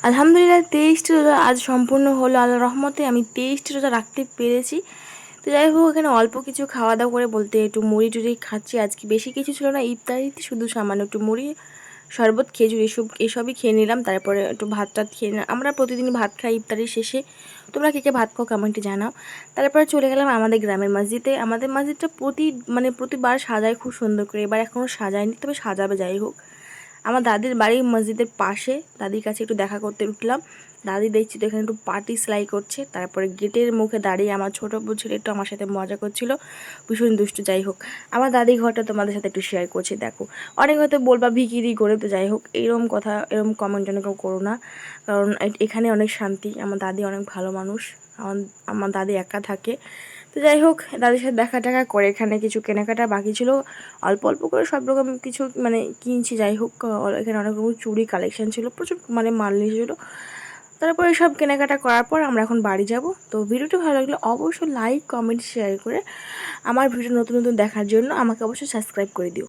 আলহামদুলিল্লাহ 23টি রোজা আজ সম্পূর্ণ হলো। আল্লাহর রহমতে আমি 23টি রোজা রাখতে পেরেছি। তো যাই হোক, এখানে অল্প কিছু খাওয়া দাওয়া করে বলতে একটু মুড়ি টুড়ি খাচ্ছি। আজকে বেশি কিছু ছিল না ইফতারিতে, শুধু সামান্য একটু মুড়ি, শরবত, খেজুর এসবই খেয়ে নিলাম। তারপরে একটু ভাত টাত খেয়ে নিলাম। আমরা প্রতিদিন ভাত খাই ইফতারির শেষে। তোমরা কে কে ভাত খাও কমেন্টে জানাও। তারপরে চলে গেলাম আমাদের গ্রামের মসজিদে। আমাদের মসজিদটা প্রতিবার সাজায় খুব সুন্দর করে। এবার এখনও সাজায়নি, তবে সাজাবে। যাই হোক, আমার দাদির বাড়ি মসজিদের পাশে। দাদির কাছে একটু দেখা করতে উঠলাম। দাদি দেখছি তো এখানে একটু পাটি সেলাই করছে। তারপরে গেটের মুখে দাঁড়িয়ে আমার ছোটো বউ ছেলে একটু আমার সাথে মজা করছিল, ভীষণ দুষ্টু। যাই হোক, আমার দাদি ঘরটা তোমাদের সাথে একটু শেয়ার করছি, দেখো। অনেক হয়তো বলবা ভিকিরি করে, তো যাই হোক, এরকম কথা এরকম কমেন্ট যেন কেউ করো না, কারণ এখানে অনেক শান্তি। আমার দাদি অনেক ভালো মানুষ। আমার দাদি একা থাকে। তো যাই হোক, দাদির সাথে দেখা টাকা করে এখানে কিছু কেনাকাটা বাকি ছিল, অল্প অল্প করে সব রকম কিছু কিনছি। যাই হোক, এখানে অনেক রকম চুড়ি কালেকশন ছিল, প্রচুর মাল নিয়েছিল। তারপরে সব কেনাকাটা করার পর আমরা এখন বাড়ি যাব। তো ভিডিওটি ভালো লাগলে অবশ্যই লাইক কমেন্ট শেয়ার করে আমার ভিডিও নতুন নতুন দেখার জন্য আমাকে অবশ্যই সাবস্ক্রাইব করে দিও।